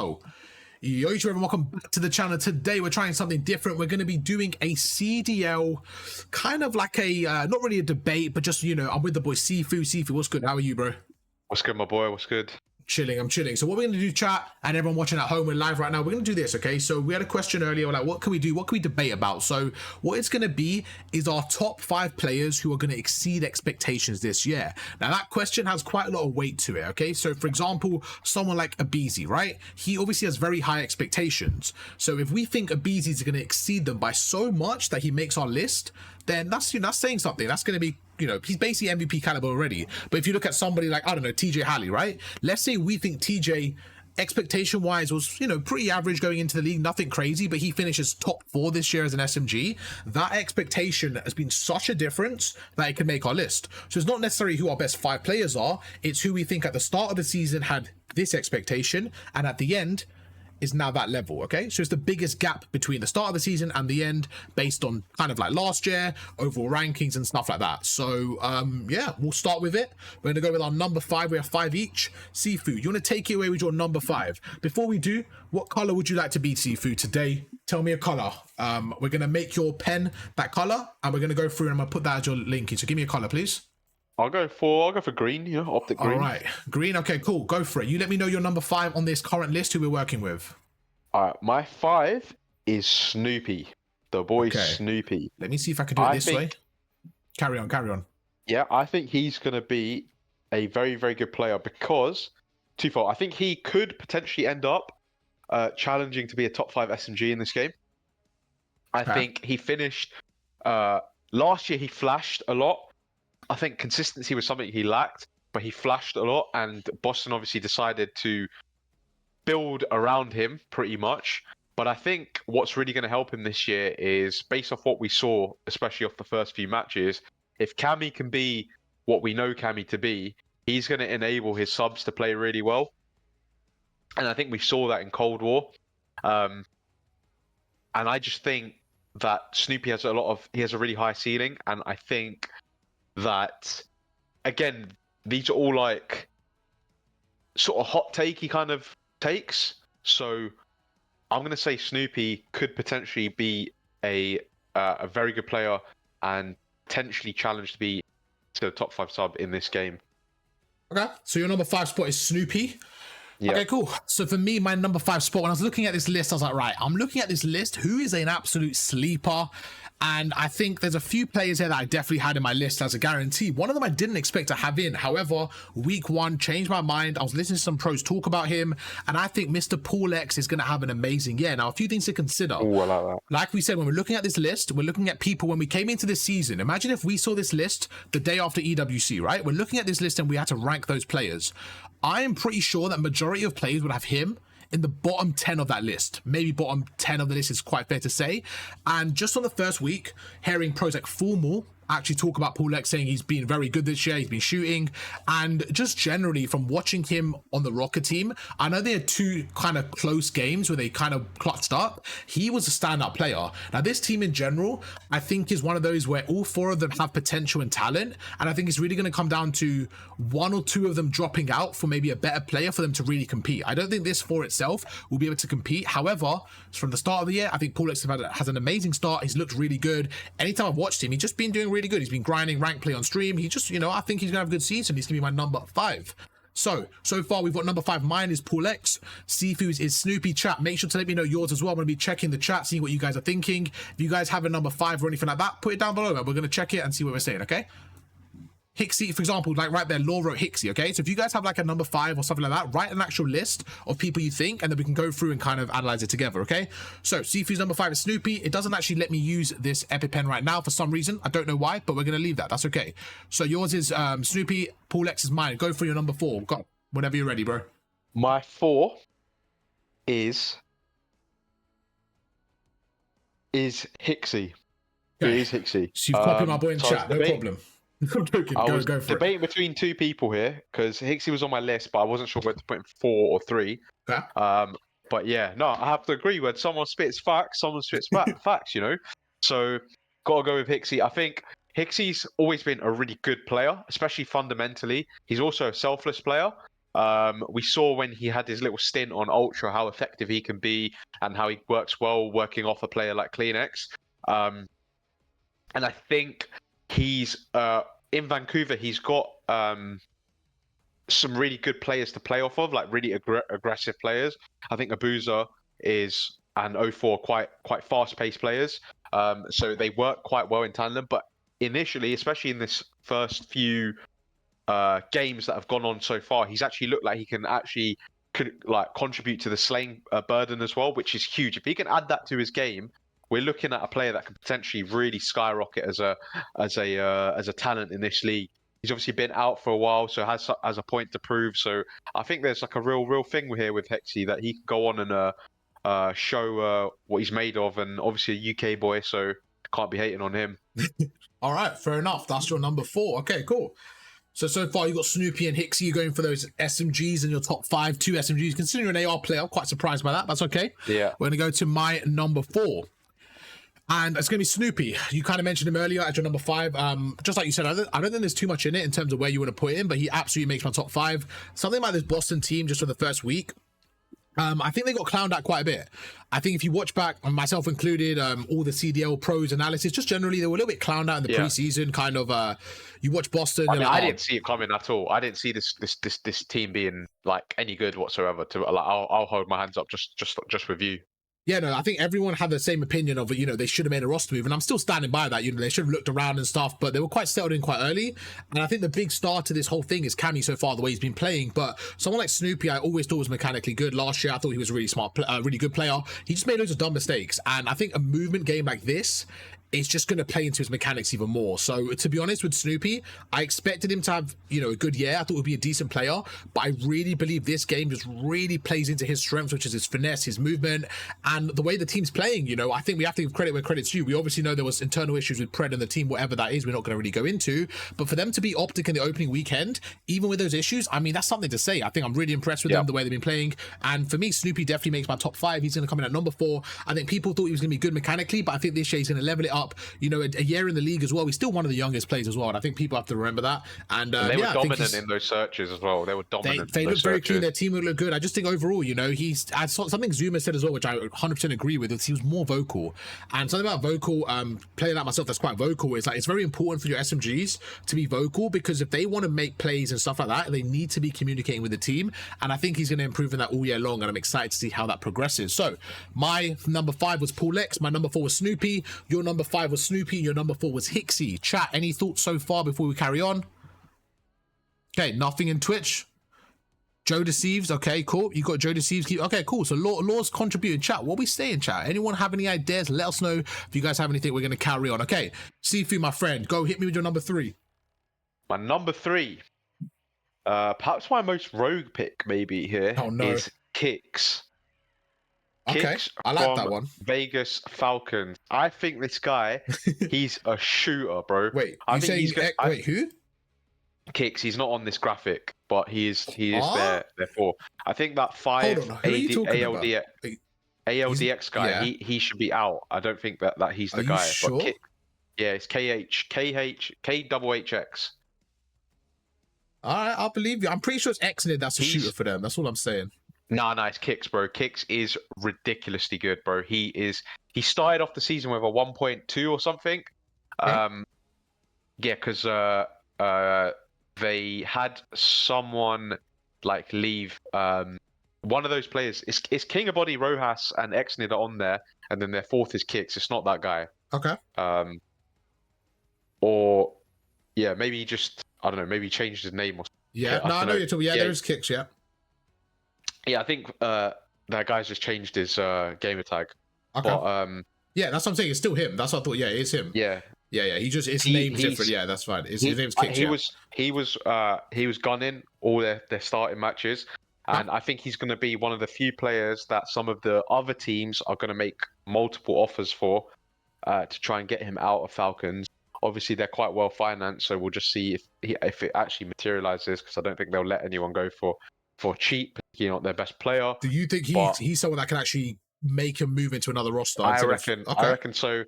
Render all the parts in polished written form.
So, yo, everyone, welcome back to the channel. Today we're trying something different. We're going to be doing a CDL, kind of like a, not really a debate, but just, you know, I'm with the boy Sifu. Sifu, what's good? How are you, bro? What's good, my boy? What's good? Chilling, I'm chilling. So what we're going to do, chat, and everyone watching at home, we're live right now. We're going to do this, okay? So we had a question earlier, like, what can we do? What can we debate about? So what it's going to be is our top 5 players who are going to exceed expectations this year. Now, that question has quite a lot of weight to it, okay? So, for example, someone like Abizi, right? He obviously has very high expectations. So if we think Abizi is going to exceed them by so much that he makes our list, then that's, you know, that's saying something. That's going to be, you know, he's basically MVP caliber already. But if you look at somebody like, I don't know, TJ Halley, right? Let's say we think TJ, expectation wise, was, you know, pretty average going into the league, nothing crazy, but he finishes top 4 this year as an SMG. That expectation has been such a difference that it can make our list. So it's not necessarily who our best 5 players are, it's who we think at the start of the season had this expectation, and at the end is now that level, okay? So it's the biggest gap between the start of the season and the end based on kind of like last year, overall rankings and stuff like that. So, yeah, we'll start with it. We're going to go with our number 5. We have 5 each. Sifu, you want to take it away with your number 5? Before we do, what color would you like to be, Sifu, today? Tell me a color. We're going to make your pen that color, and we're going to go through and I'm going to put that as your linking. So give me a color, please. I'll go for green, you know, optic green. All right, green. Okay, cool. Go for it. You let me know your number 5 on this current list who we're working with. All right, my 5 is Snoopy, the boy Snoopy. Let me see if I can do it this way. Carry on, carry on. Yeah, I think he's going to be a very, very good player because, twofold, I think he could potentially end up challenging to be a top 5 SMG in this game. I think he finished, last year he flashed a lot. I think consistency was something he lacked, but he flashed a lot, and Boston obviously decided to build around him pretty much. But I think what's really going to help him this year is, based off what we saw, especially off the first few matches, if Cammy can be what we know Cammy to be, he's going to enable his subs to play really well. And I think we saw that in Cold War. And I just think that Snoopy has he has a really high ceiling, and I think that, again, these are all like sort of hot takey kind of takes. So I'm going to say Snoopy could potentially be a very good player and potentially challenge to be to the top 5 sub in this game. Okay, so your number 5 spot is Snoopy. Yep. Okay, cool. So for me, my number 5 spot, when I was looking at this list, I was like, right, I'm looking at this list. Who is an absolute sleeper? And I think there's a few players here that I definitely had in my list as a guarantee. One of them I didn't expect to have in. However, week 1 changed my mind. I was listening to some pros talk about him, and I think Mr. Paul X is going to have an amazing year. Now, a few things to consider. Ooh, I like that. Like we said, when we're looking at this list, we're looking at people when we came into this season. Imagine if we saw this list the day after EWC, right? We're looking at this list and we had to rank those players. I am pretty sure that majority of players would have him in the bottom 10 of that list. Maybe bottom 10 of the list is quite fair to say. And just on the first week, hearing pros like Formal actually talk about Paul X, saying he's been very good this year, he's been shooting, and just generally from watching him on the Rocket team, I know they had 2 kind of close games where they kind of clutched up. He was a standout player. Now this team in general, I think, is one of those where all 4 of them have potential and talent, and I think it's really going to come down to 1 or 2 of them dropping out for maybe a better player for them to really compete. I don't think this 4 itself will be able to compete. However, from the start of the year, I think Paul X has an amazing start. He's looked really good. Anytime I've watched him, he's just been doing really good. He's been grinding rank play on stream. He just, you know, I think he's gonna have a good season. He's gonna be my number 5. So far we've got number 5. Mine is Paul X. Sifu's is Snoopy. Chat, make sure to let me know yours as well. I'm gonna be checking the chat, seeing what you guys are thinking. If you guys have a number 5 or anything like that, put it down below, and we're gonna check it and see what we're saying. Okay, Hixie, for example, like right there, Law wrote Hixie, okay? So if you guys have like a number 5 or something like that, write an actual list of people you think, and then we can go through and kind of analyze it together, okay? So Sifu's number 5 is Snoopy. It doesn't actually let me use this EpiPen right now for some reason. I don't know why, but we're going to leave that. That's okay. So yours is Snoopy. Paul X is mine. Go for your number 4. Go, whenever you're ready, bro. My 4 is Hixie. Okay. It is Hixie. So you've copied my boy in chat, no problem. I'm joking. I was go for debating between 2 people here because Hixie was on my list, but I wasn't sure whether to put in 4 or 3. Okay. But yeah, no, I have to agree. When someone spits facts, someone spits facts, you know. So gotta go with Hixie. I think Hixie's always been a really good player, especially fundamentally. He's also a selfless player. We saw when he had his little stint on Ultra how effective he can be and how he works well working off a player like CleanX. And I think he's in Vancouver. He's got some really good players to play off of, like really aggressive players. I think Abuza is and O4 quite fast-paced players. So they work quite well in tandem. But initially, especially in this first few games that have gone on so far, he's actually looked like he can actually contribute to the slaying burden as well, which is huge. If he can add that to his game, we're looking at a player that can potentially really skyrocket as a talent in this league. He's obviously been out for a while, so has a point to prove. So I think there's like a real thing here with Hexy that he can go on and show what he's made of, and obviously a UK boy, so can't be hating on him. All right, fair enough. That's your number 4. Okay, cool. So far, you got Snoopy and Hixie going for those SMGs in your top 5, 2 SMGs. Considering you're an AR player, I'm quite surprised by that. That's okay. Yeah. We're going to go to my number 4. And it's going to be Snoopy. You kind of mentioned him earlier as your number 5. Just like you said, I don't think there's too much in it in terms of where you want to put him, but he absolutely makes my top 5. Something about this Boston team just for the first week. I think they got clowned at quite a bit. I think if you watch back, myself included, all the CDL pros analysis, just generally they were a little bit clowned out in the preseason. Kind of, you watch Boston. I didn't see it coming at all. I didn't see this team being like any good whatsoever. I'll hold my hands up just with you. Yeah, no, I think everyone had the same opinion of, they should have made a roster move. And I'm still standing by that. They should have looked around and stuff, but they were quite settled in quite early. And I think the big star to this whole thing is Cammy so far, the way he's been playing. But someone like Snoopy, I always thought was mechanically good. Last year, I thought he was a really smart, really good player. He just made loads of dumb mistakes. And I think a movement game like this, it's just going to play into his mechanics even more. So to be honest with Snoopy, I expected him to have, a good year. I thought he would be a decent player, but I really believe this game just really plays into his strengths, which is his finesse, his movement, and the way the team's playing. I think we have to give credit where credit's due. We obviously know there was internal issues with Pred and the team, whatever that is, we're not going to really go into, but for them to be Optic in the opening weekend, even with those issues, I mean, that's something to say. I think I'm really impressed with them, the way they've been playing. And for me, Snoopy definitely makes my top 5. He's going to come in at number 4. I think people thought he was going to be good mechanically, but I think this year he's going to level it up. A year in the league as well. He's still one of the youngest players as well, and I think people have to remember that. And they were dominant in those searches as well. They were dominant. They look very clean. Their team would look good. I just think overall, he's something Zuma said as well, which I 100% agree with. He was more vocal, and something about vocal. Player like myself that's quite vocal is like it's very important for your SMGs to be vocal, because if they want to make plays and stuff like that, they need to be communicating with the team. And I think he's going to improve in that all year long, and I'm excited to see how that progresses. So my number 5 was Paul Lex. My number 4 was Snoopy. Your number 5 was Snoopy. Your number 4 was Hixie. Chat, any thoughts so far before we carry on? Okay, nothing in Twitch. Joe Deceives. Okay, cool. You got Joe Deceives. Okay, cool. So Law's contributing. Chat, what we saying, chat? Anyone have any ideas? Let us know if you guys have anything. We're going to carry on. Okay, Sifu, my friend, go hit me with your number 3. My number 3, perhaps my most rogue pick maybe here is Kicks. Okay, I like that one. Vegas Falcons. I think this guy, he's a shooter, bro. Wait, wait, who? Kicks. He's not on this graphic, but he is there. Therefore, I think that 5 ALDX guy, he should be out. I don't think that he's the guy. Sure? But it's KHX. All right, I'll believe you. I'm pretty sure it's X in it. That's a shooter for them. That's all I'm saying. No, it's Kicks, bro. Kicks is ridiculously good, bro. He started off the season with a 1.2 or something. Because they had someone leave. One of those players is King of Body, Rojas, and Exnid are on there, and then their 4th is Kicks. It's not that guy. Okay. Or maybe he just maybe he changed his name or something. Yeah, no, I know you're talking. Yeah, there's Kicks. Yeah. Yeah, I think that guy's just changed his gamer tag. Okay. But, yeah, that's what I'm saying. It's still him. That's what I thought. Yeah, it's him. Yeah. Yeah. His name's different. Yeah, that's fine. His name's Kicks. He was gunning all their starting matches, and I think he's going to be one of the few players that some of the other teams are going to make multiple offers for to try and get him out of Falcons. Obviously, they're quite well financed, so we'll just see if it actually materializes, because I don't think they'll let anyone go for cheap, not their best player. Do you think he's someone that can actually make a move into another roster? I reckon so.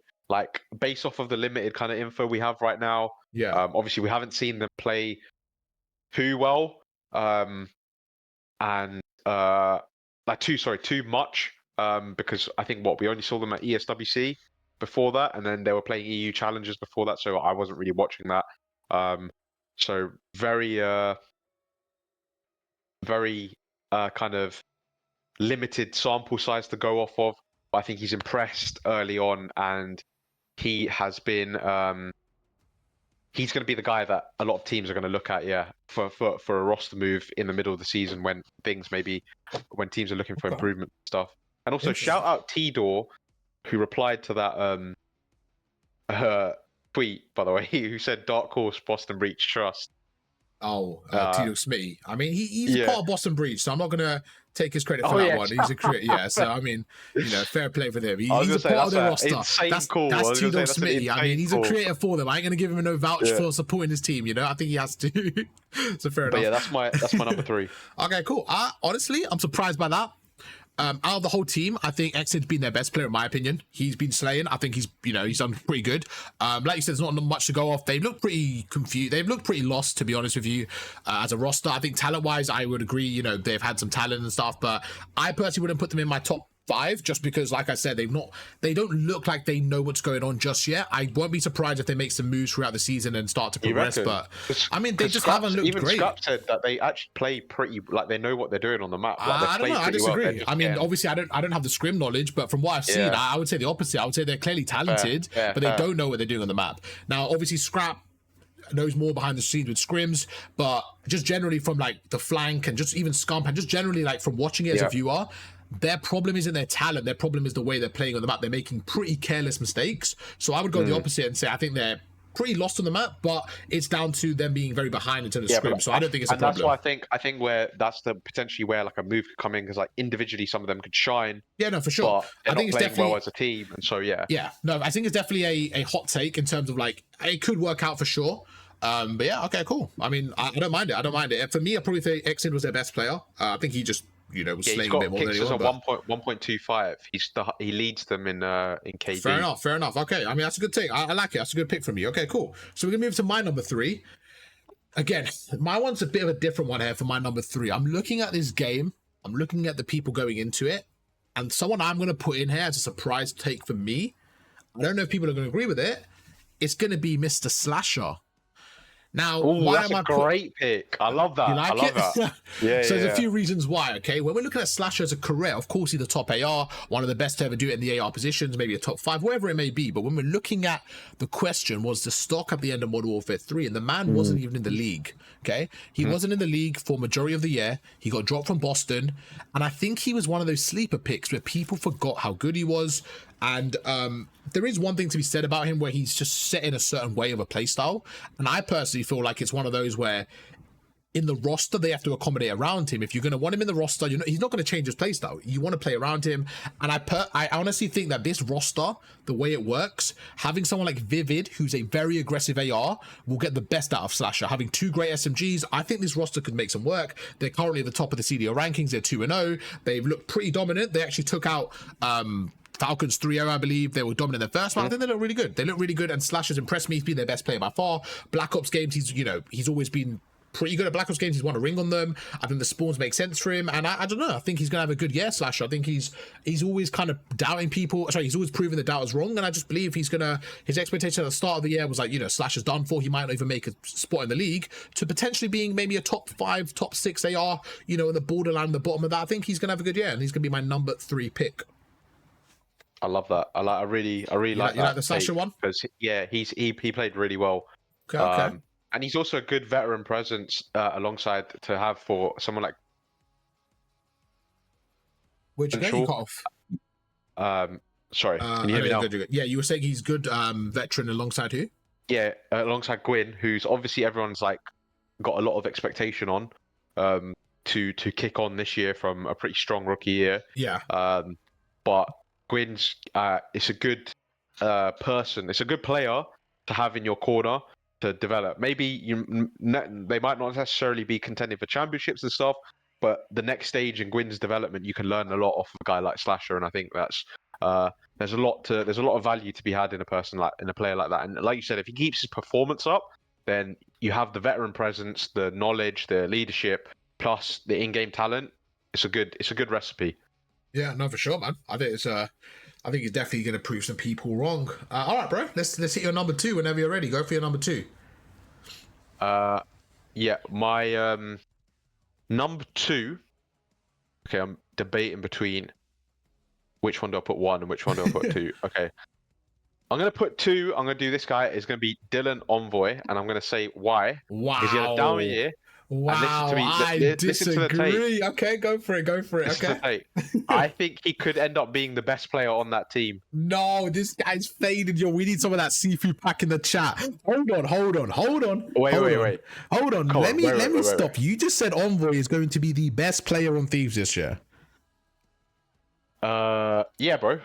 Based off of the limited kind of info we have right now, obviously we haven't seen them play too well. and too much. Because I think we only saw them at ESWC before that, and then they were playing EU challenges before that, so I wasn't really watching that. So very kind of limited sample size to go off of. But I think he's impressed early on, and he has been. He's going to be the guy that a lot of teams are going to look at, for a roster move in the middle of the season when teams are looking for improvement and stuff. And also shout out T-Door, who replied to that tweet, by the way, who said Dark Horse Boston Breach Trust. Tito Smitty. I mean, he's part of Boston Breach, so I'm not gonna take his credit for that one. He's a creator, so I mean, fair play for them. He's a part of the roster. That's Tito Smitty. I mean, he's a creator for them. I ain't gonna give him no vouch for supporting his team. I think he has to. So fair enough. But yeah, that's my number 3. Okay, cool. Honestly, I'm surprised by that. Out of the whole team, I think Exid's been their best player in my opinion. He's been slaying. I think he's done pretty good. Like you said, there's not much to go off. They've looked pretty confused. They've looked pretty lost, to be honest with you, as a roster. I think talent-wise, I would agree. They've had some talent and stuff, but I personally wouldn't put them in my top 5 just because, like I said, they don't look like they know what's going on just yet. I won't be surprised if they make some moves throughout the season and start to progress, but I mean, they just haven't looked great. Even Scrap said that they actually play pretty, like they know what they're doing on the map. Like, I don't know, I disagree. I mean, obviously I don't have the scrim knowledge, but from what I've seen, I would say the opposite. I would say they're clearly talented, but they don't know what they're doing on the map. Now, obviously Scrap knows more behind the scenes with scrims, but just generally from like the flank and just even Scump and just generally like from watching it as a viewer, their problem isn't their talent. Their problem is the way they're playing on the map. They're making pretty careless mistakes. So I would go the opposite and say I think they're pretty lost on the map, but it's down to them being very behind in terms of scrim. So I don't think it's a problem. That's why I think where that's potentially where like a move could come in, because like individually some of them could shine. Yeah, no, for sure. I think it's definitely well as a team, and so yeah. Yeah, no, I think it's definitely a hot take in terms of like it could work out for sure. But yeah, okay, cool. I mean, I don't mind it. I don't mind it. For me, I probably say Exid was their best player. I think he just was slaying a bit more than anyone. 1.25. He leads them in KD. Fair enough. Okay, I mean that's a good take. I like it. That's a good pick from you. Okay, cool. So we're gonna move to my number 3. Again, my one's a bit of a different one here for my number 3. I'm looking at this game. I'm looking at the people going into it, and someone I'm gonna put in here as a surprise take for me. I don't know if people are gonna agree with it. It's gonna be Mr. Slasher. Now, why that's a great pick. I love that. You like I love that. Yeah. So there's a few reasons why. Okay, when we're looking at Slasher as a career, of course he's the top AR, one of the best to ever do it in the AR positions, maybe a top 5, wherever it may be. But when we're looking at the question, was the stock at the end of Modern Warfare 3, and the man wasn't even in the league. Okay, he wasn't in the league for majority of the year. He got dropped from Boston, and I think he was one of those sleeper picks where people forgot how good he was. And there is one thing to be said about him where he's just set in a certain way of a play style. And I personally feel like it's one of those where in the roster, they have to accommodate around him. If you're going to want him in the roster, he's not going to change his play style. You want to play around him. And I honestly think that this roster, the way it works, having someone like Vivid, who's a very aggressive AR, will get the best out of Slasher. Having 2 great SMGs, I think this roster could make some work. They're currently at the top of the CDL rankings. They're 2-0. They've looked pretty dominant. They actually took out Falcons 3-0, I believe. They were dominant in the first one. I think they look really good. They look really good, and Slasher's impressed me. He's been their best player by far. Black Ops games, he's always been pretty good at Black Ops games. He's won a ring on them. I think the spawns make sense for him, and I don't know. I think he's gonna have a good year, Slasher. I think he's always kind of doubting people. Sorry, he's always proving the doubters wrong, and I just believe he's gonna. His expectation at the start of the year was like, Slasher's done for. He might not even make a spot in the league, to potentially being maybe a top 5, top 6 AR. In the borderline, the bottom of that. I think he's gonna have a good year, and he's gonna be my number 3 pick. I love that. I really like that. You like the Slasher one? Because he played really well. Okay. And he's also a good veteran presence alongside to have for someone like. Which again you cut off. Sorry, can you hear me now? Good. Yeah, you were saying he's good veteran alongside who? Yeah, alongside Gwyn, who's obviously everyone's like got a lot of expectation on to kick on this year from a pretty strong rookie year. Yeah. But Gwyn's it's a good person. It's a good player to have in your corner to develop. Maybe they might not necessarily be contending for championships and stuff, but the next stage in Gwyn's development, you can learn a lot off a guy like Slasher, and I think that's there's a lot of value to be had in a player like that. And like you said, if he keeps his performance up, then you have the veteran presence, the knowledge, the leadership plus the in-game talent, it's a good recipe. Yeah, no, for sure, man. I think he's definitely going to prove some people wrong. All right, bro. Let's hit your number 2 whenever you're ready. Go for your number 2. Yeah, my number 2. Okay, I'm debating between which one do I put 1 and which one do I put 2. Okay, I'm gonna put 2. I'm gonna do this guy. It's gonna be Dylan Envoy, and I'm gonna say why. Wow. Because he had a down year. And listen to me. I Listen to the tape. disagree. Okay, go for it. Listen to the tape. I think he could end up being the best player on that team. No, this guy's faded, yo. We need some of that Sifu pack in the chat. Hold on. Wait. Hold on. Let me stop. Wait. You just said Envoy is going to be the best player on Thieves this year. Yeah, bro.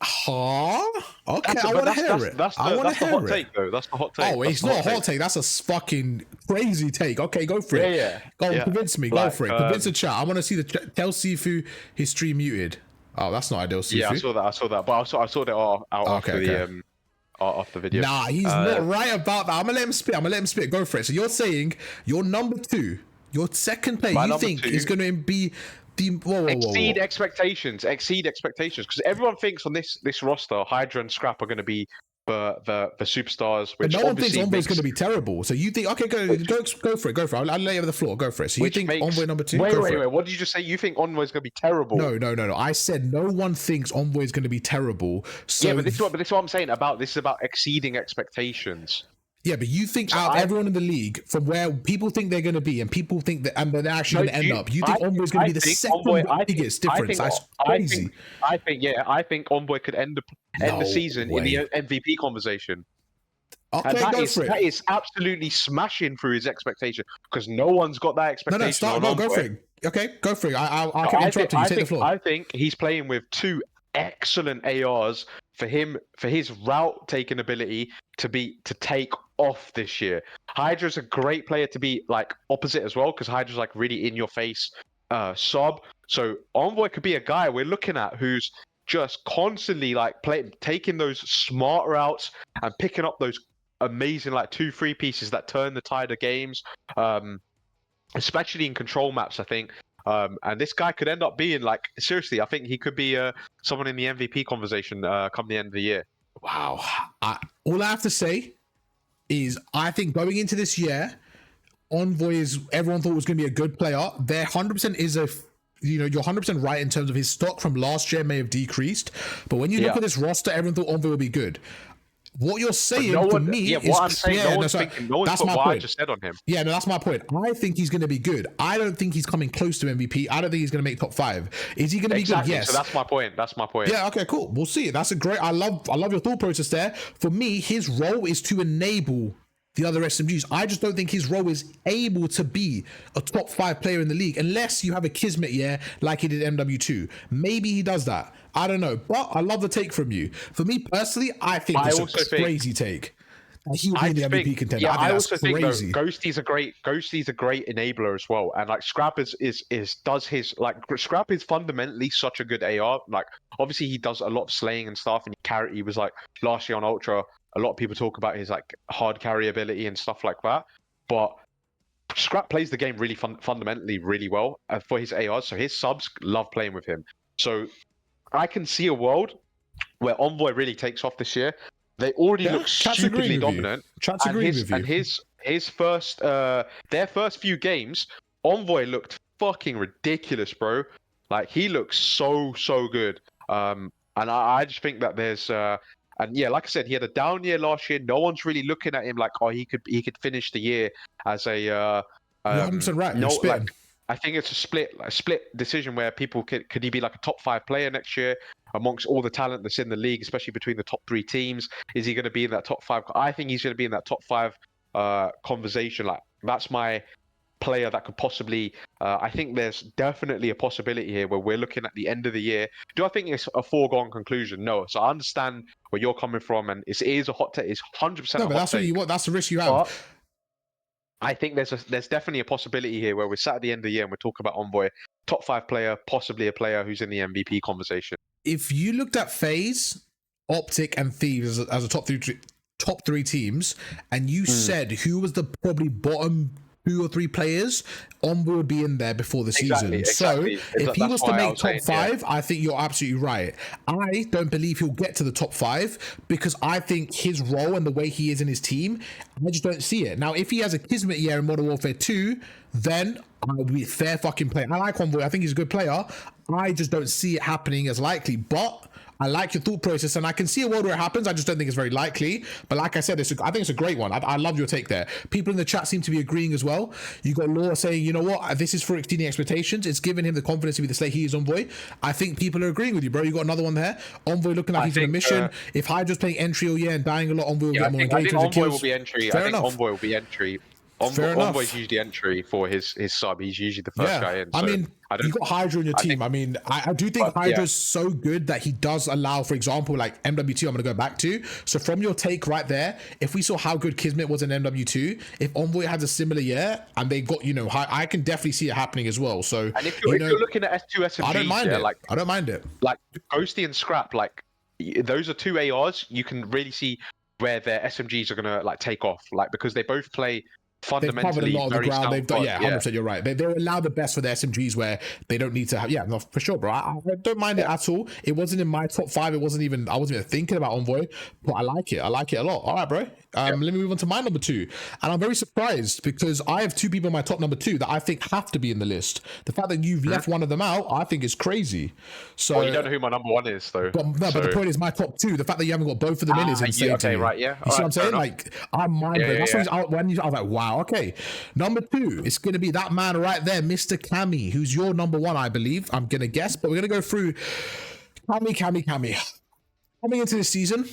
Huh? Okay, I want to hear it. That's the hot take, though. That's the hot take. Oh, it's not a hot take. That's a fucking crazy take. Okay, go for it. Yeah. Go on, convince me. Go for it. Convince the chat. I want to see the tell Sifu his stream muted. Oh, that's not ideal, Sifu. Yeah, I saw that. But I saw that out after the video. Nah, he's not right about that. I'm gonna let him spit. Go for it. So you're saying your number 2, your second player, you think is gonna be exceed expectations because everyone thinks on this roster Hydra and Scrap are going to be the superstars, which but no one thinks Envoy's going to be terrible. So you think, okay, go for it. I'll lay over the floor. Go for it. So you think Envoy number 2? Wait. What did you just say? You think Envoy's going to be terrible? No. I said no one thinks Envoy's going to be terrible. So yeah, but this is what I'm saying about this is about exceeding expectations. Yeah, but you think out of everyone in the league, from where people think they're going to be, and people think that, and they're actually going to end up, you think Envoy's going to be the second biggest difference? That's crazy. I think Envoy could end the season in the MVP conversation. Okay, go for it. That is absolutely smashing through his expectation because no one's got that expectation. Go for it. Okay, go for it. I'll keep interrupting you. Take the floor. I think he's playing with 2 excellent ARs for his route taking ability to take off this year. Hydra's a great player to be like opposite as well because Hydra's like really in your face sub. So Envoy could be a guy we're looking at who's just constantly like taking those smart routes and picking up those amazing like 2-3 pieces that turn the tide of games, especially in control maps, I think. And this guy could end up being like, seriously, I think he could be someone in the MVP conversation come the end of the year. Wow. All I have to say is I think going into this year, Envoy everyone thought was going to be a good player. There 100% is you're 100% right in terms of his stock from last year may have decreased. But when you look at this roster, everyone thought Envoy would be good. What you're saying for me is what I'm saying. No one's put what I just said on him. Yeah, no, that's my point. I think he's going to be good. I don't think he's coming close to MVP. I don't think he's going to make top 5. Is he going to be good? Yes. So that's my point. Yeah. Okay. Cool. We'll see. That's a great. I love your thought process there. For me, his role is to enable the other SMGs. I just don't think his role is able to be a top 5 player in the league unless you have a Kismet year like he did MW2. Maybe he does that. I don't know, but I love the take from you. For me personally, I think it's a crazy take. He will be the MVP contender. Yeah, I also think though, Ghosty's a great enabler as well. And like Scrap Scrap is fundamentally such a good AR. Like obviously he does a lot of slaying and stuff, and he was like last year on Ultra. A lot of people talk about his like hard carry ability and stuff like that, but Scrap plays the game really fundamentally really well for his ARs. So his subs love playing with him. So I can see a world where Envoy really takes off this year. They already look stupidly dominant. And his first their first few games, Envoy looked fucking ridiculous, bro. Like he looks so good. And I just think that there's and yeah, like I said, he had a down year last year. No one's really looking at him like, oh, he could finish the year as a. You're 100% right. No, like, I think it's a split decision where people could he be like a top 5 player next year amongst all the talent that's in the league, especially between the top 3 teams. Is he going to be in that top 5? I think he's going to be in that top 5 conversation. Like that's my player that could possibly. I think there's definitely a possibility here where we're looking at the end of the year. Do I think it's a foregone conclusion? No. So I understand where you're coming from, and it is a hot take. It's 100%. No, but that's what you want. That's the risk you have. But I think there's definitely a possibility here where we're sat at the end of the year and we're talking about Envoy, top 5 player, possibly a player who's in the MVP conversation. If you looked at FaZe, Optic, and Thieves as a top three teams, and you said who was the probably bottom 2 or 3 players, Envoy would be in there before the season. Exactly. So if he That's was to why I make was top saying, 5, I think you're absolutely right. I don't believe he'll get to the top 5 because I think his role and the way he is in his team, I just don't see it. Now, if he has a Kismet year in Modern Warfare 2, then I'll be a fair fucking player. I like Envoy. I think he's a good player. I just don't see it happening as likely. But I like your thought process, and I can see a world where it happens. I just don't think it's very likely. But like I said, I think it's a great one. I love your take there. People in the chat seem to be agreeing as well. You got Law saying, you know what, this is for exceeding expectations. It's given him the confidence to be the slate he is Envoy. I think people are agreeing with you, bro. You got another one there. Envoy looking like he's on a mission. If Hydra's playing entry all year and dying a lot, Envoy will get more engagement. I think Envoy will be entry. Fair enough. Envoy will be entry. Envoy's usually entry for his sub. He's usually the first guy in. So I mean, you got Hydra in your team. I mean, I do think Hydra's so good that he does allow, for example, like MW2, I'm going to go back to. So from your take right there, if we saw how good Kismet was in MW2, if Envoy has a similar year and they got, I can definitely see it happening as well. So, and if you're looking at S2 SMGs, I don't mind it. I don't mind it. Like Ghosty and Scrap, like those are 2 ARs. You can really see where their SMGs are going to like take off, like because they both play fundamentally they've covered a lot of the ground. They've done, 100%. You're right. They allow the best for the SMGs where they don't need to have. Yeah, no, for sure, bro. I don't mind it at all. It wasn't in my top 5. I wasn't even thinking about Envoy, but I like it. I like it a lot. All right, bro. Let me move on to my number 2, and I'm very surprised because I have 2 people in my top number 2 that I think have to be in the list. The fact that you've left one of them out, I think is crazy. So you don't know who my number 1 is, though. But the point is, my top 2. The fact that you haven't got both of them in is insane. Okay, right, yeah. You see what I'm saying? Like, I'm mind blowing. That's why I was like, wow, okay. Number 2, it's going to be that man right there, Mr. Cammy, who's your number 1, I believe. I'm going to guess, but we're going to go through Cammy. Coming into this season,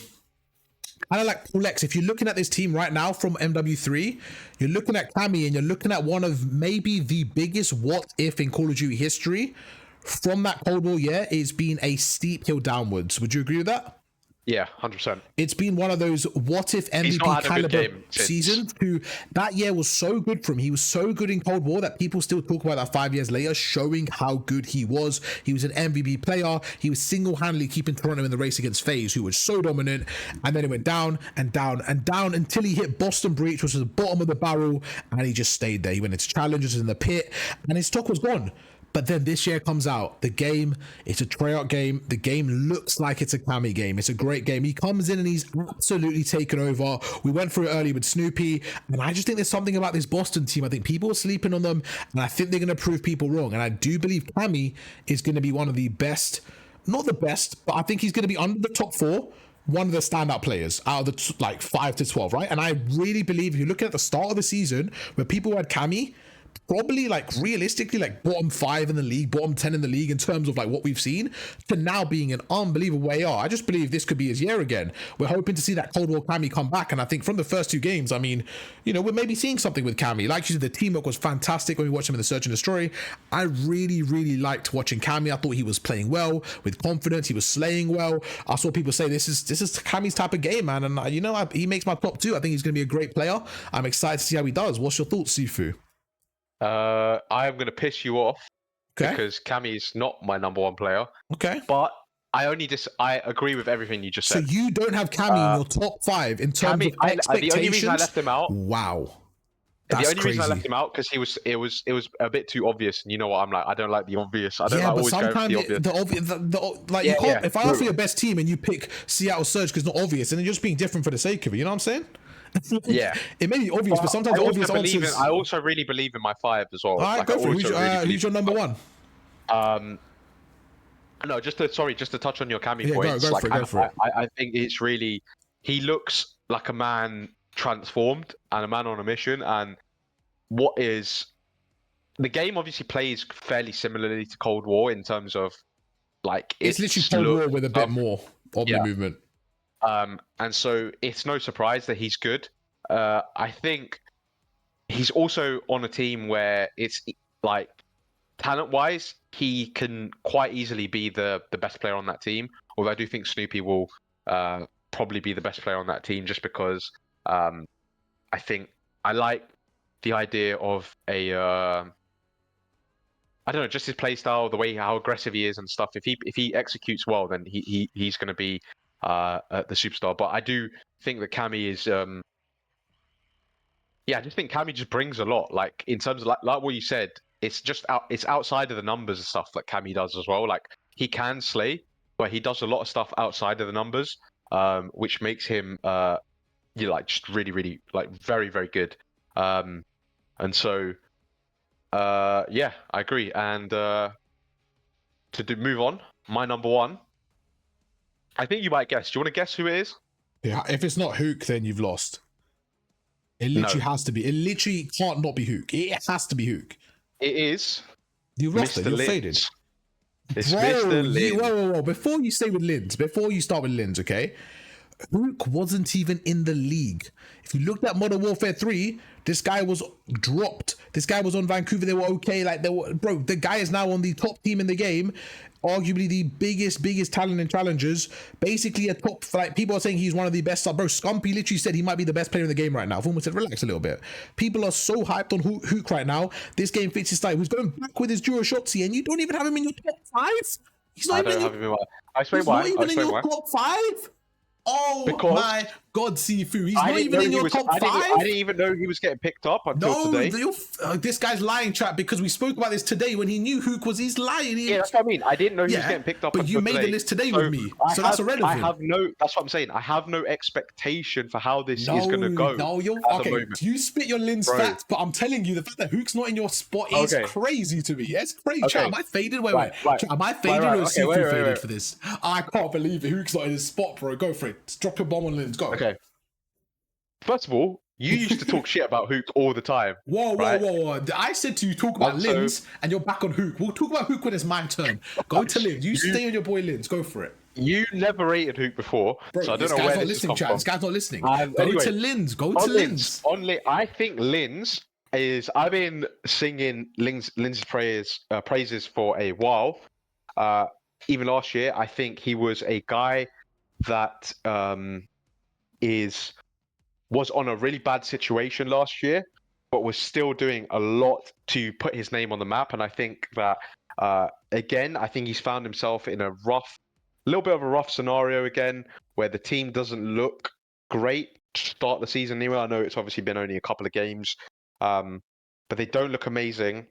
kind of like Paulex, if you're looking at this team right now from MW3, you're looking at Cammy and you're looking at one of maybe the biggest what if in Call of Duty history. From that Cold War year, it's been a steep hill downwards. Would you agree with that? Yeah, 100%. It's been one of those what if MVP caliber seasons. Who that year was so good for him. He was so good in Cold War that people still talk about that 5 years later, showing how good he was. He was an MVP player. He was single-handedly keeping Toronto in the race against FaZe, who was so dominant. And then it went down and down and down until he hit Boston Breach, which was the bottom of the barrel, and he just stayed there. He went into challenges in the pit, and his stock was gone. But then this year comes out, the game, it's a Treyarch game. The game looks like it's a Cammy game. It's a great game. He comes in and he's absolutely taken over. We went through it early with Snoopy, and I just think there's something about this Boston team. I think people are sleeping on them, and I think they're going to prove people wrong. And I do believe Cammy is going to be one of the best, not the best, but I think he's going to be under the top 4. One of the standout players out of the 5 to 12, right? And I really believe if you're looking at the start of the season where people had Cammy, probably realistically bottom 5 in the league, bottom 10 in the league in terms of what we've seen, to now being an unbelievable AR. I just believe this could be his year again. We're hoping to see that Cold War Cammy come back, and I think from the first 2 games, I mean, we're maybe seeing something with Cammy. Like you said, the teamwork was fantastic when we watched him in the Search and Destroy. I really, really liked watching Cammy. I thought he was playing well with confidence. He was slaying well. I saw people say this is Cammy's type of game, man, and he makes my top 2. I think he's going to be a great player. I'm excited to see how he does. What's your thoughts, Sifu? I am going to piss you off because Cammy is not my number 1 player. Okay. But I agree with everything you just said. So you don't have Cammy in your top 5 in terms of expectations? The only reason I left him out. Wow. That's the only reason I left him out because it was a bit too obvious, and you know what I'm like. I don't like the obvious. I don't like always go for the obvious. You can't. If I offer you a best team and you pick Seattle Surge because it's not obvious, and then you're just being different for the sake of it. You know what I'm saying? Yeah, it may be obvious, but sometimes obvious answers. I also really believe in my 5 as well. All right, go for it. Who's your number 1? No, just to touch on your Cammy points. Go for it. I think it's really, he looks like a man transformed and a man on a mission. And the game obviously plays fairly similarly to Cold War in terms of it's literally Cold War with a bit more Omni movement. And so it's no surprise that he's good. I think he's also on a team where it's talent-wise, he can quite easily be the best player on that team. Although I do think Snoopy will probably be the best player on that team, just because I think I like the idea of I don't know, just his play style, the way how aggressive he is and stuff. If he executes well, then he's going to be the superstar. But I do think that Cammy is Yeah, I just think Cammy just brings a lot. Like in terms of like what you said, it's just it's outside of the numbers and stuff that Cammy does as well. Like he can slay, but he does a lot of stuff outside of the numbers, which makes him like just really, really like very, very good. And so yeah, I agree. And move on, my number one. I think you might guess. Do you want to guess who it is? Yeah, if it's not Hook, then you've lost. It literally No. has to be. It literally can't not be Hook. It has to be Hook. It is You've lost Mr. it. You've Lins. faded. It's Bro, Mr. Lins. whoa. Before you stay with Linz, before you start with Linz, okay? Hook wasn't even in the league. If you looked at Modern Warfare 3, this guy was dropped. This guy was on Vancouver. They were okay. Like, bro, the guy is now on the top team in the game. Arguably the biggest talent in challengers. Basically a top, like, people are saying he's one of the best. Bro, Scumpy literally said he might be the best player in the game right now. I've almost said relax a little bit. People are so hyped on Hook right now. This game fits his style. He's going back with his duo Shotzi, and you don't even have him in your top 5? He's not even in your, I explain he's why. not even in your top 5? Oh Because my God, Sifu. He's not even in your top 5? I didn't even know he was getting picked up until today. This guy's lying, chat, because we spoke about this today when he knew Hook was. He's lying. Yeah, that's what I mean. I didn't know he was getting picked up but until you made today. the list today with me, so that's irrelevant. That's what I'm saying. I have no expectation for how this is going to go. No, you're okay. You spit your Lin's facts, but I'm telling you, the fact that Hook's not in your spot is crazy to me. It's crazy. Chat, am I faded? Wait. Chat, am I faded or is Sifu faded for this? I can't believe it. Hook's not in his spot, bro. Go for it. Drop your bomb on Lin's. Go. Okay. First of all, you used to talk shit about Hook all the time. Whoa. I said to you, talk about Linz, and you're back on Hook. We'll talk about Hook when it's my turn. Go to Linz. You stay on your boy Linz. Go for it. You never rated Hook before, bro, so I don't know where this has come from. This guy's not listening. Go to Linz. Go to Linz. I think Linz is... I've been singing Linz's praises for a while. Even last year, I think he was a guy that was on a really bad situation last year, but was still doing a lot to put his name on the map. And I think that, again, I think he's found himself in a little bit of a rough scenario again, where the team doesn't look great to start the season anyway. I know it's obviously been only a couple of games, but they don't look amazing.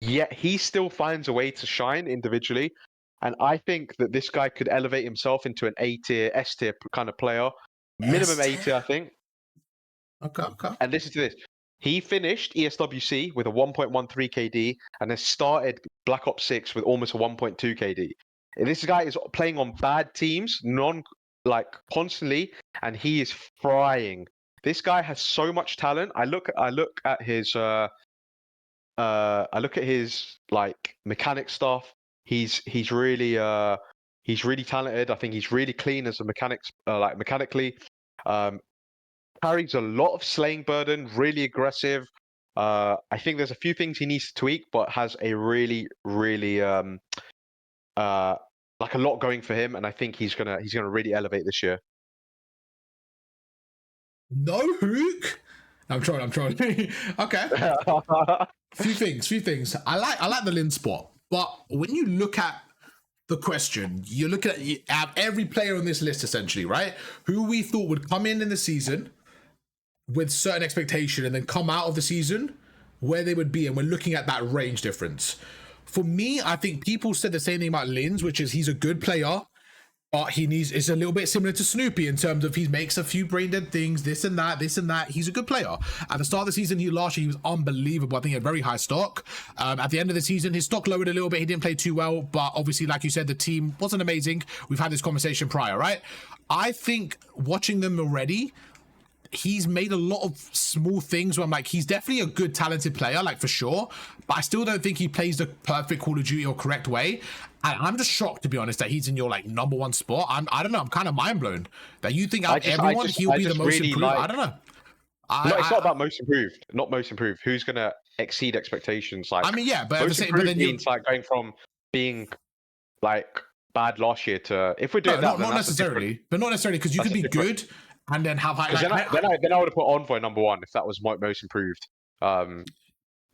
Yet he still finds a way to shine individually. And I think that this guy could elevate himself into an A-tier, S-tier kind of player. Minimum A-tier, I think. Okay. And listen to this. He finished ESWC with a 1.13 KD and then started Black Ops 6 with almost a 1.2 KD. And this guy is playing on bad teams, constantly, and he is frying. This guy has so much talent. I look at his like mechanic stuff. He's really talented. I think he's really clean as a mechanically. Carries a lot of slaying burden, really aggressive. I think there's a few things he needs to tweak, but has a really like a lot going for him, and I think he's gonna really elevate this year. No Hook. I'm trying. Okay. few things. I like the Lin spot, but when you look at the question, you look at every player on this list essentially, right? Who we thought would come in the season with certain expectation and then come out of the season where they would be, and we're looking at that range difference. For me, I think people said the same thing about Linz, which is he's a good player, but it's a little bit similar to Snoopy in terms of he makes a few brain dead things, this and that. He's a good player. At the start of the season, last year, he was unbelievable. I think he had very high stock. At the end of the season, his stock lowered a little bit. He didn't play too well, but obviously, like you said, the team wasn't amazing. We've had this conversation prior, right? I think watching them already, he's made a lot of small things where I'm like, he's definitely a good, talented player, like for sure, but I still don't think he plays the perfect Call of Duty or correct way. And I'm just shocked, to be honest, that he's in your like number one spot. I don't know. I'm kind of mind blown that you think out of everyone he'll be the most really improved. I don't know. It's not about most improved. Not most improved. Who's gonna exceed expectations? Like, I mean, yeah, but most improved means like going from being like bad last year to, if we're doing not necessarily, because you could be good and then have high. Then I would have put Envoy number one if that was most improved.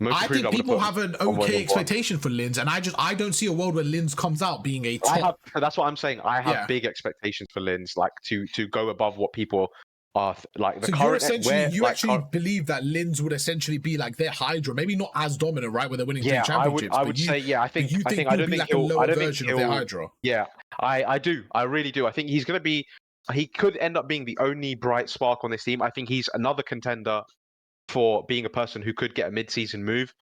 I think people have an okay expectation for Linz, and I don't see a world where Linz comes out being a top. That's what I'm saying. I have big expectations for Linz, like to go above what people are like the So current. you're essentially, you like, actually believe that Linz would essentially be like their Hydra, maybe not as dominant, right, where they're winning 3 yeah, championships, I but would you, say yeah. I but think you think I he'll don't be think like a he'll. I lower don't think version of their he'll. Hydra. Yeah, I do. I really do. I think he's going to be. He could end up being the only bright spark on this team. I think he's another contender for being a person who could get a mid-season move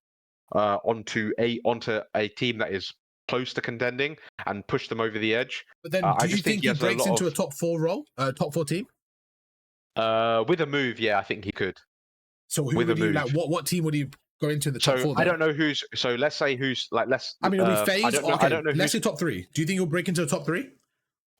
onto a team that is close to contending and push them over the edge. But then, do I you just think think he he has a breaks lot into a top 4 role, top 4 team? with a move. Yeah, I think he could So who with a would he move. like? What team would he go into the top So 4? I Then? don't know who's. So let's say who's like let's. I mean, it'll be I phase. don't know. Okay, I don't know let's who's. say top 3. Do you think he'll break into the top 3?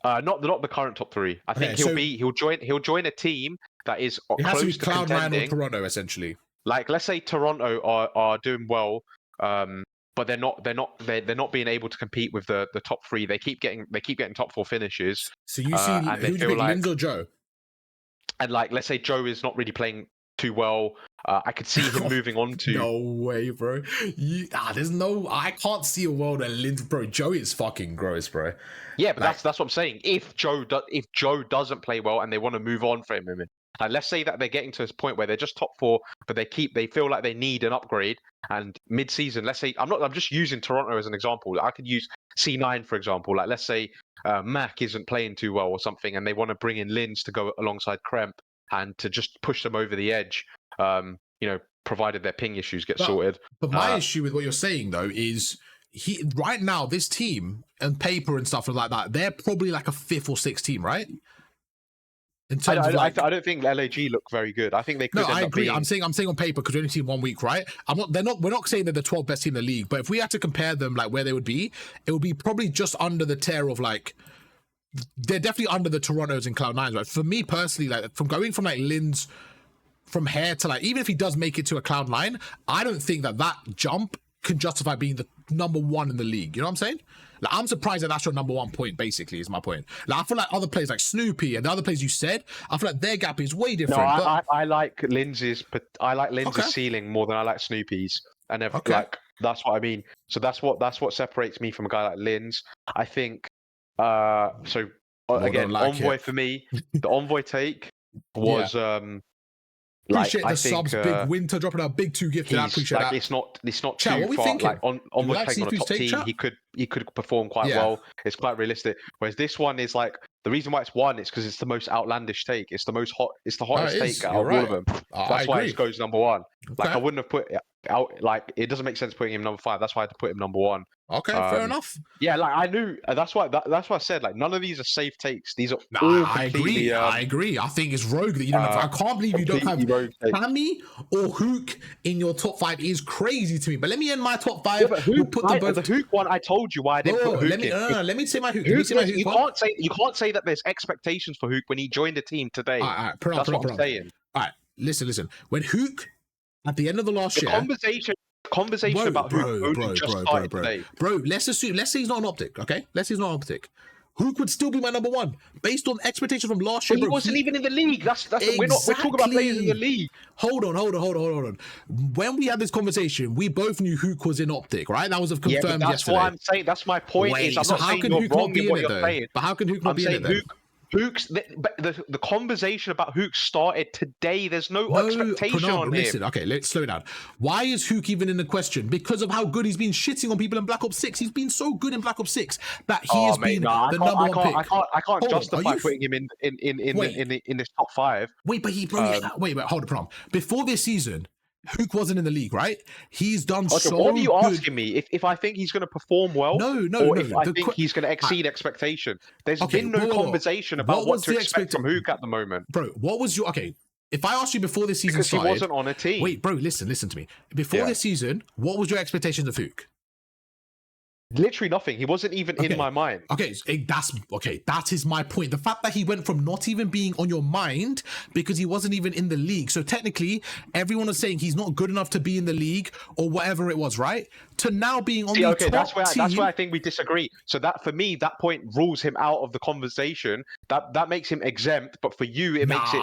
Not the current top 3. I think Okay, so he'll join a team that is it has to be close to Cloud9 or contending. Toronto, essentially. Like let's say Toronto are doing well, but they're not being able to compete with the top 3. They keep getting top 4 finishes. So you see, and they who do you feel pick, like, Linz or Joe? and like let's say Joe is not really playing too well. I could see him moving on to. No way, bro. There's no. I can't see a world where Linz, bro. Joe is fucking gross, bro. Yeah, but Like, that's what I'm saying. If Joe doesn't play well and they want to move on for him, and let's say that they're getting to this point where they're just top 4, but they feel like they need an upgrade. And mid-season, let's say I'm just using Toronto as an example. I could use C9 for example. Like let's say Mac isn't playing too well or something, and they want to bring in Linz to go alongside Kremp and to just push them over the edge. Provided their ping issues get sorted. But my issue with what you're saying though is right now this team and paper and stuff like that, they're probably like a 5th or 6th team, right? In terms of like, I don't think LAG look very good. I think they could. No, I agree. Being... I'm saying on paper because we only seen 1 week, right? We're not saying they're the 12th best team in the league, but if we had to compare them like where they would be, it would be probably just under the tier of like, they're definitely under the Torontos and Cloud9s, right? For me personally, like from going from like Linz from here to like, even if he does make it to a Cloud9, I don't think that jump can justify being the number 1 in the league. You know what I'm saying? Like, I'm surprised that that's your number 1 point, basically, is my point. Like, I feel like other players like Snoopy and the other players you said, I feel like their gap is way different. No, I like Linz's ceiling more than I like Snoopy's. And like that's what I mean. So that's what separates me from a guy like Linz. I think again, Envoy for me, the Envoy take was appreciate the think, subs, big winter dropping out big 2 gifted. I appreciate that. It's not Chat, too what we far. thinking? Like Envoy's playing on a top team, chat? he could perform quite well. It's quite realistic. Whereas this one is like the reason why it's 1 is because it's the most outlandish take. It's the most hot. It's the hottest take out of all of them. That's why it goes number 1. Okay. Like I wouldn't have put it out. Like it doesn't make sense putting him number 5. That's why I had to put him number 1. Okay, fair enough. Yeah, like I knew. That's why I said like none of these are safe takes. These are all completely. I agree. I think it's rogue that you don't have. I can't believe you don't have Tammy or Hook in your top 5. Is crazy to me. But let me end my top 5. Yeah, but Hook, we'll put them both. The Hook one, I told you why I didn't put Hook in. Let me say my Hook. You can't say that there's expectations for Hook when he joined the team today. That's what I'm saying. All right, listen. When Hook at the end of the last year, conversation about Hook only just started today. Bro, let's say he's not an Optic, okay? Let's say he's not an Optic. Hook would still be my number 1 based on expectations from last year. But he wasn't even in the league. That's exactly. We're talking about players in the league. Hold on. When we had this conversation, we both knew Hook was in Optic, right? That was confirmed yesterday. That's what I'm saying. That's my point. I'm not saying you're wrong in what you're saying. But how can Hook not be in it then? The conversation about Hook started today. There's no expectation on him. Listen, okay, let's slow down. Why is Hook even in the question? Because of how good he's been shitting on people in Black Ops 6. He's been so good in Black Ops 6 that he has been the number 1 pick. I can't justify putting him in this top 5. Wait, but wait, hold on. Before this season, Hook wasn't in the league, right? He's done so good. What are you asking me? If I think he's going to perform well? No. If I think he's going to exceed expectation? There's been no conversation about what to expect from Hook at the moment. Bro, what was your... Okay, if I asked you before this season started... Because he wasn't on a team. Wait, bro, listen to me. Before this season, what was your expectations of Hook? Literally nothing. He wasn't even in my mind. That is my point. The fact that he went from not even being on your mind because he wasn't even in the league. So technically, everyone was saying he's not good enough to be in the league or whatever it was, right? To now being on the top team. That's where I think we disagree. So that for me, that point rules him out of the conversation. That makes him exempt. But for you, it makes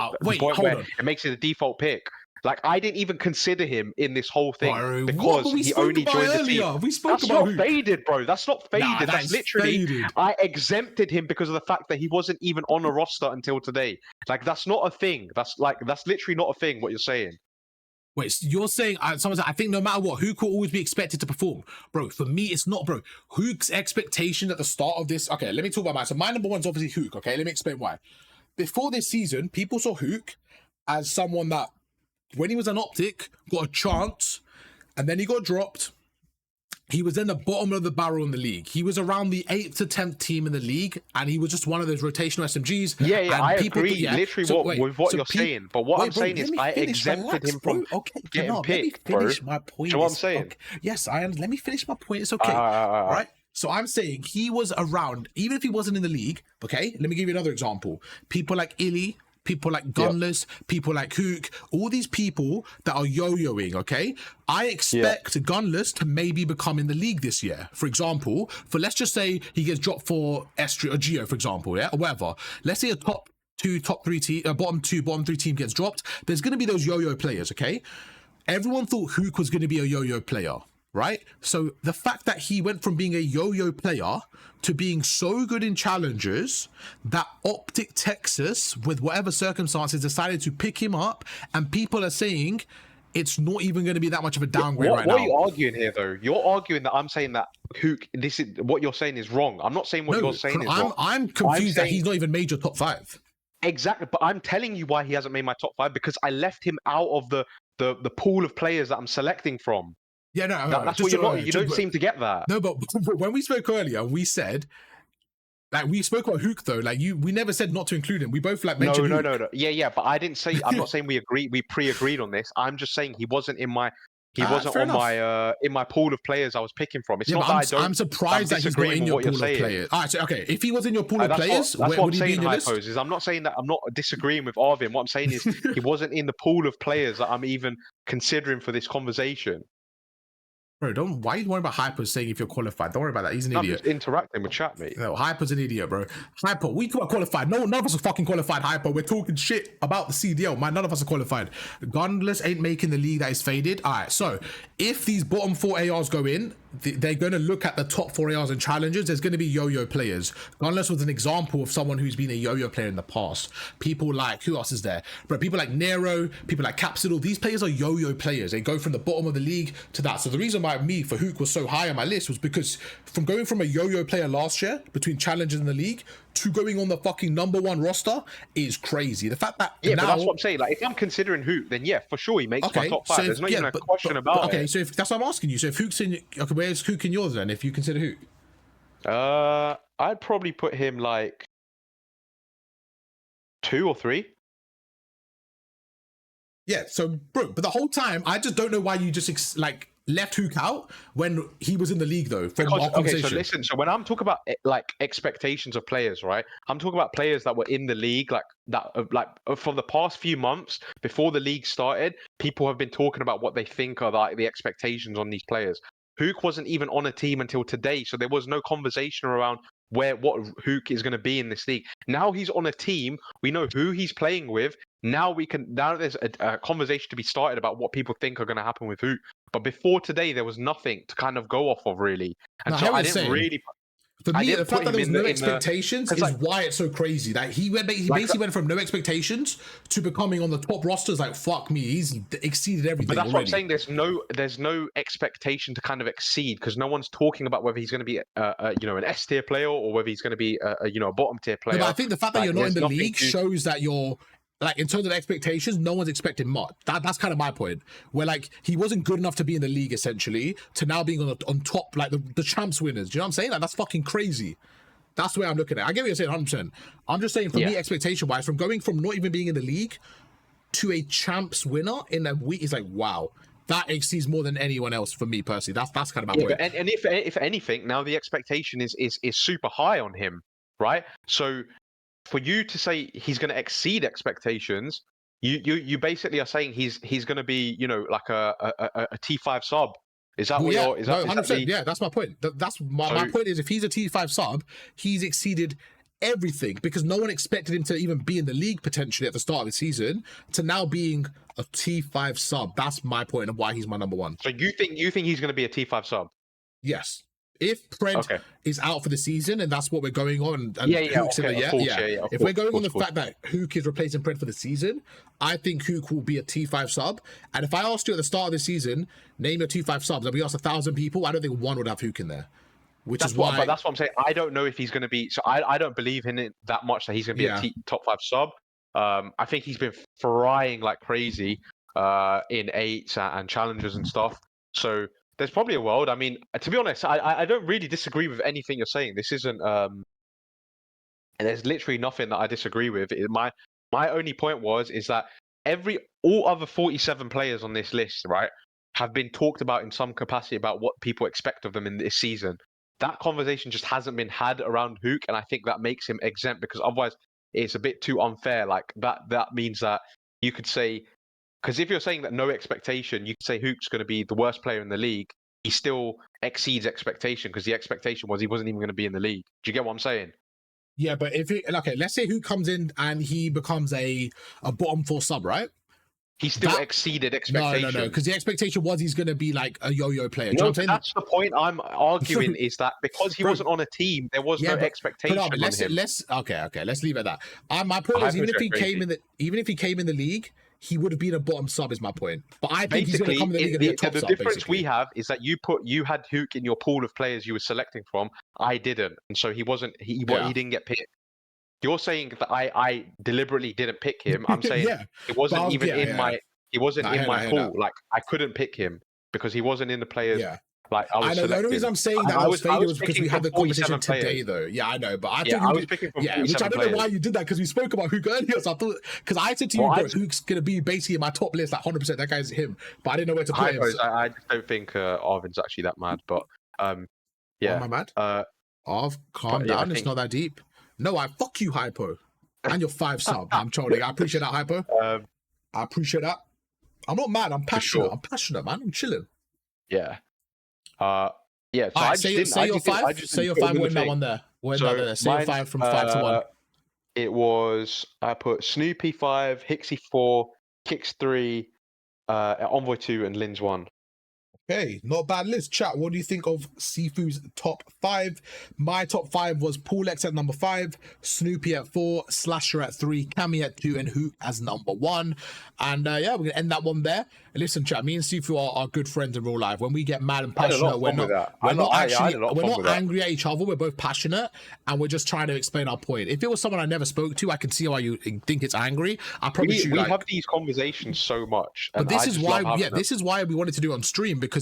it a default pick. Like, I didn't even consider him in this whole thing Bro, because what? We he spoke only about joined the team. earlier. We spoke That's about not faded, bro. That's not Nah, faded. that That's is literally, faded. I exempted him because of the fact that he wasn't even on a roster until today. Like, that's not a thing. That's literally not a thing, what you're saying. Wait, so you're saying someone said, I think no matter what, Hook will always be expected to perform, bro. For me, it's not, bro. Hook's expectation at the start of this. Okay, let me talk about mine. So my number one's obviously Hook. Okay, let me explain why. Before this season, people saw Hook as someone that, when he was an Optic, got a chance, and then he got dropped. He was in the bottom of the barrel in the league. He was around the 8th to 10th team in the league, and he was just one of those rotational SMGs. Yeah, and I people agree. Literally, with what you're saying. But what I'm saying is, I exempted him from getting picked, bro. Finish my point. You know what I'm saying? Okay. Yes, I am. Let me finish my point. It's okay. Right? So I'm saying he was around, even if he wasn't in the league. Okay, let me give you another example. People like Illy, people like Gunless, people like Hook, all these people that are yo-yoing, okay? I expect Gunless to maybe become in the league this year. For example, let's just say he gets dropped for Estria or Geo, for example, yeah, or whatever. Let's say a top three team, bottom three team gets dropped. There's going to be those yo-yo players, okay? Everyone thought Hook was going to be a yo-yo player, right? So the fact that he went from being a yo-yo player to being so good in challenges that OpticTexas, with whatever circumstances, decided to pick him up, and people are saying it's not even going to be that much of a downgrade right now. What are you arguing here, though? You're arguing that I'm saying that Hook, this is what you're saying is wrong. I'm not saying what you're saying is wrong. I'm confused that he's not even made your top 5. Exactly, but I'm telling you why he hasn't made my top 5, because I left him out of the pool of players that I'm selecting from. Yeah, no, that's what you're not. You don't seem to get that. No, but when we spoke earlier, we said, like, we spoke about Hook though. Like, we never said not to include him. We both mentioned Hook. No. Yeah, but I didn't say. I'm not saying we agreed. We pre-agreed on this. I'm just saying he wasn't in my. He wasn't on my in my pool of players I was picking from. It's not that I don't. I'm surprised that he's not in your pool of players. All right, so, okay. If he was in your pool of players, that's what I'm saying. Hypos is I'm not saying that I'm not disagreeing with Arvin. What I'm saying is he wasn't in the pool of players that I'm even considering for this conversation. Bro, why are you worrying about Hyper saying if you're qualified? Don't worry about that. He's an idiot. I'm just interacting with chat, mate. No, Hyper's an idiot, bro. Hyper, we talk about qualified. No, none of us are fucking qualified, Hyper. We're talking shit about the CDL. Man, none of us are qualified. Gunless ain't making the league that is faded. All right, so if these bottom 4 ARs go in, they're going to look at the top 4 ARs and challenges. There's going to be yo-yo players. Gunless was an example of someone who's been a yo-yo player in the past. People like, who else is there? Bro, people like Nero, people like Capsidal. These players are yo-yo players. They go from the bottom of the league to that. So the reason why for Hook was so high on my list was because from going from a yo-yo player last year between challenges in the league to going on the fucking #1 roster is crazy. The fact that but that's what I'm saying. Like, if I'm considering Hook, then yeah, for sure he makes my top 5. So there's not even a question about it. Okay, so if that's what I'm asking you. So if Hook's in, okay, where's Hook in yours then? If you consider Hook, I'd probably put him like 2 or 3. Yeah, so bro, but the whole time I just don't know why you just left Hook out when he was in the league though. From our conversation. Okay, so listen. So when I'm talking about like expectations of players, right? I'm talking about players that were in the league for the past few months before the league started. People have been talking about what they think are like the expectations on these players. Hook wasn't even on a team until today, so there was no conversation around what Hook is going to be in this league. Now he's on a team. We know who he's playing with. Now there's a conversation to be started about what people think are going to happen with Hook. But before today, there was nothing to kind of go off of really. And so I didn't really. For me, the fact that there was no expectations is why it's so crazy. That he basically went from no expectations to becoming on the top rosters. Like, fuck me, he's exceeded everything. But that's already. what I'm saying. There's no expectation to kind of exceed because no one's talking about whether he's going to be an S tier player or whether he's going to be a bottom tier player. No, but I think the fact that you're not in the league shows that you're. Like, in terms of expectations, no one's expecting much. That's kind of my point. Where, like, he wasn't good enough to be in the league, essentially, to now being on top, like, the champs winners. Do you know what I'm saying? Like, that's fucking crazy. That's the way I'm looking at it. I get what you're saying, 100%. I'm just saying, for me, expectation-wise, from going from not even being in the league to a champs winner in a week, it's like, wow. That exceeds more than anyone else for me, personally. That's kind of my point. And if anything, now the expectation is super high on him, right? So for you to say he's going to exceed expectations, you basically are saying he's going to be like a T5 sub. Is that what you're? 100%. Yeah, that's my point. My point is if he's a T5 sub, he's exceeded everything, because no one expected him to even be in the league potentially at the start of the season, to now being a T5 sub. That's my point of why he's my number one. So you think he's going to be a T5 sub? Yes. If Pred is out for the season and that's what we're going on, and Hook's in the if we're going on the fact that Hook is replacing Pred for the season, I think Hook will be a T5 sub. And if I asked you at the start of the season, name your T5 subs, and we asked 1,000 people, I don't think one would have Hook in there. But that's what I'm saying. I don't know if he's going to be. So I don't believe in it that much that he's going to be a top 5 sub. I think he's been frying like crazy in 8s and challenges and stuff. So there's probably a world. I mean, to be honest, I don't really disagree with anything you're saying. This isn't. And there's literally nothing that I disagree with. My only point is that all other 47 players on this list, right, have been talked about in some capacity about what people expect of them in this season. That conversation just hasn't been had around Hook, and I think that makes him exempt, because otherwise it's a bit too unfair. Like that means that you could say, because if you're saying that no expectation, you could say Hook's going to be the worst player in the league. He still exceeds expectation, because the expectation was he wasn't even going to be in the league. Do you get what I'm saying? Yeah, but let's say Hook comes in and he becomes a bottom 4 sub, right? He still exceeded expectation. No, because the expectation was he's going to be like a yo-yo player. No, that's the point I'm arguing, is that because he wasn't on a team, there was no expectation on him. Let's leave it at that. My point is, even if he came in the league, he would have been a bottom sub, is my point. But I think he's going to come in the league and be a top sub. The difference we have is that you had Hook in your pool of players you were selecting from. I didn't, and so he didn't get picked. You're saying that I deliberately didn't pick him. I'm saying it wasn't even in my pool. Like, I couldn't pick him because he wasn't in the players. Yeah. Like, I know. The only reason I'm saying that I was because we had the conversation today, though. Yeah, I know, but I was picking from 47 which I don't know why you did that, because we spoke about Hook earlier. So I thought, because I said to you, bro, Hook's gonna be basically in my top list, like 100%. That guy's him, but I didn't know where to put him. I just don't think Arvin's actually that mad. But yeah, am I mad? Arv, calm down. It's not that deep. No, I fuck you, Hypo, and your 5 sub. I'm trolling. I appreciate that, Hypo. I appreciate that. I'm not mad. I'm passionate. Sure. I'm passionate, man. I'm chilling. Yeah. So right, say your 5. Say your 5. Win that one there. Say your 5 from 5 to 1. It was, I put Snoopy 5, Hixie 4, Kicks 3, Envoy 2, and Linz 1. Okay, not a bad list. Chat, what do you think of Sifu's top 5? My top 5 was Paul X at number 5, Snoopy at 4, Slasher at 3, Cammy at 2, and Hook as number 1. And we're gonna end that one there. And listen, chat, me and Sifu are good friends in real life. When we get mad and passionate, we're not angry at each other. We're both passionate, and we're just trying to explain our point. If it was someone I never spoke to, I can see why you think it's angry. I promise we have these conversations so much. But this is why we wanted to do it on stream, because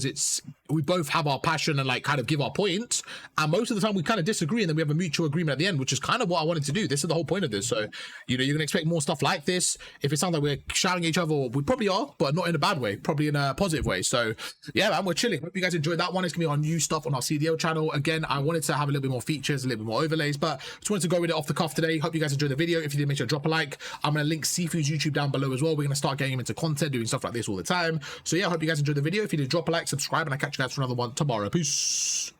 we both have our passion and like kind of give our points, and most of the time we kind of disagree, and then we have a mutual agreement at the end, which is kind of what I wanted to do. This is the whole point of this. So you're gonna expect more stuff like this. If it sounds like we're shouting at each other, we probably are, but not in a bad way, probably in a positive way. So yeah, man, we're chilling. Hope you guys enjoyed that one. It's gonna be our new stuff on our CDL channel. Again, I wanted to have a little bit more features, a little bit more overlays, but just wanted to go with it off the cuff today. Hope you guys enjoyed the video. If you did, make sure to drop a like. I'm gonna link Sifu's YouTube down below as well. We're gonna start getting him into content, doing stuff like this all the time. So yeah, I hope you guys enjoyed the video. If you did, drop a like, subscribe, and I'll catch you guys for another one tomorrow. Peace.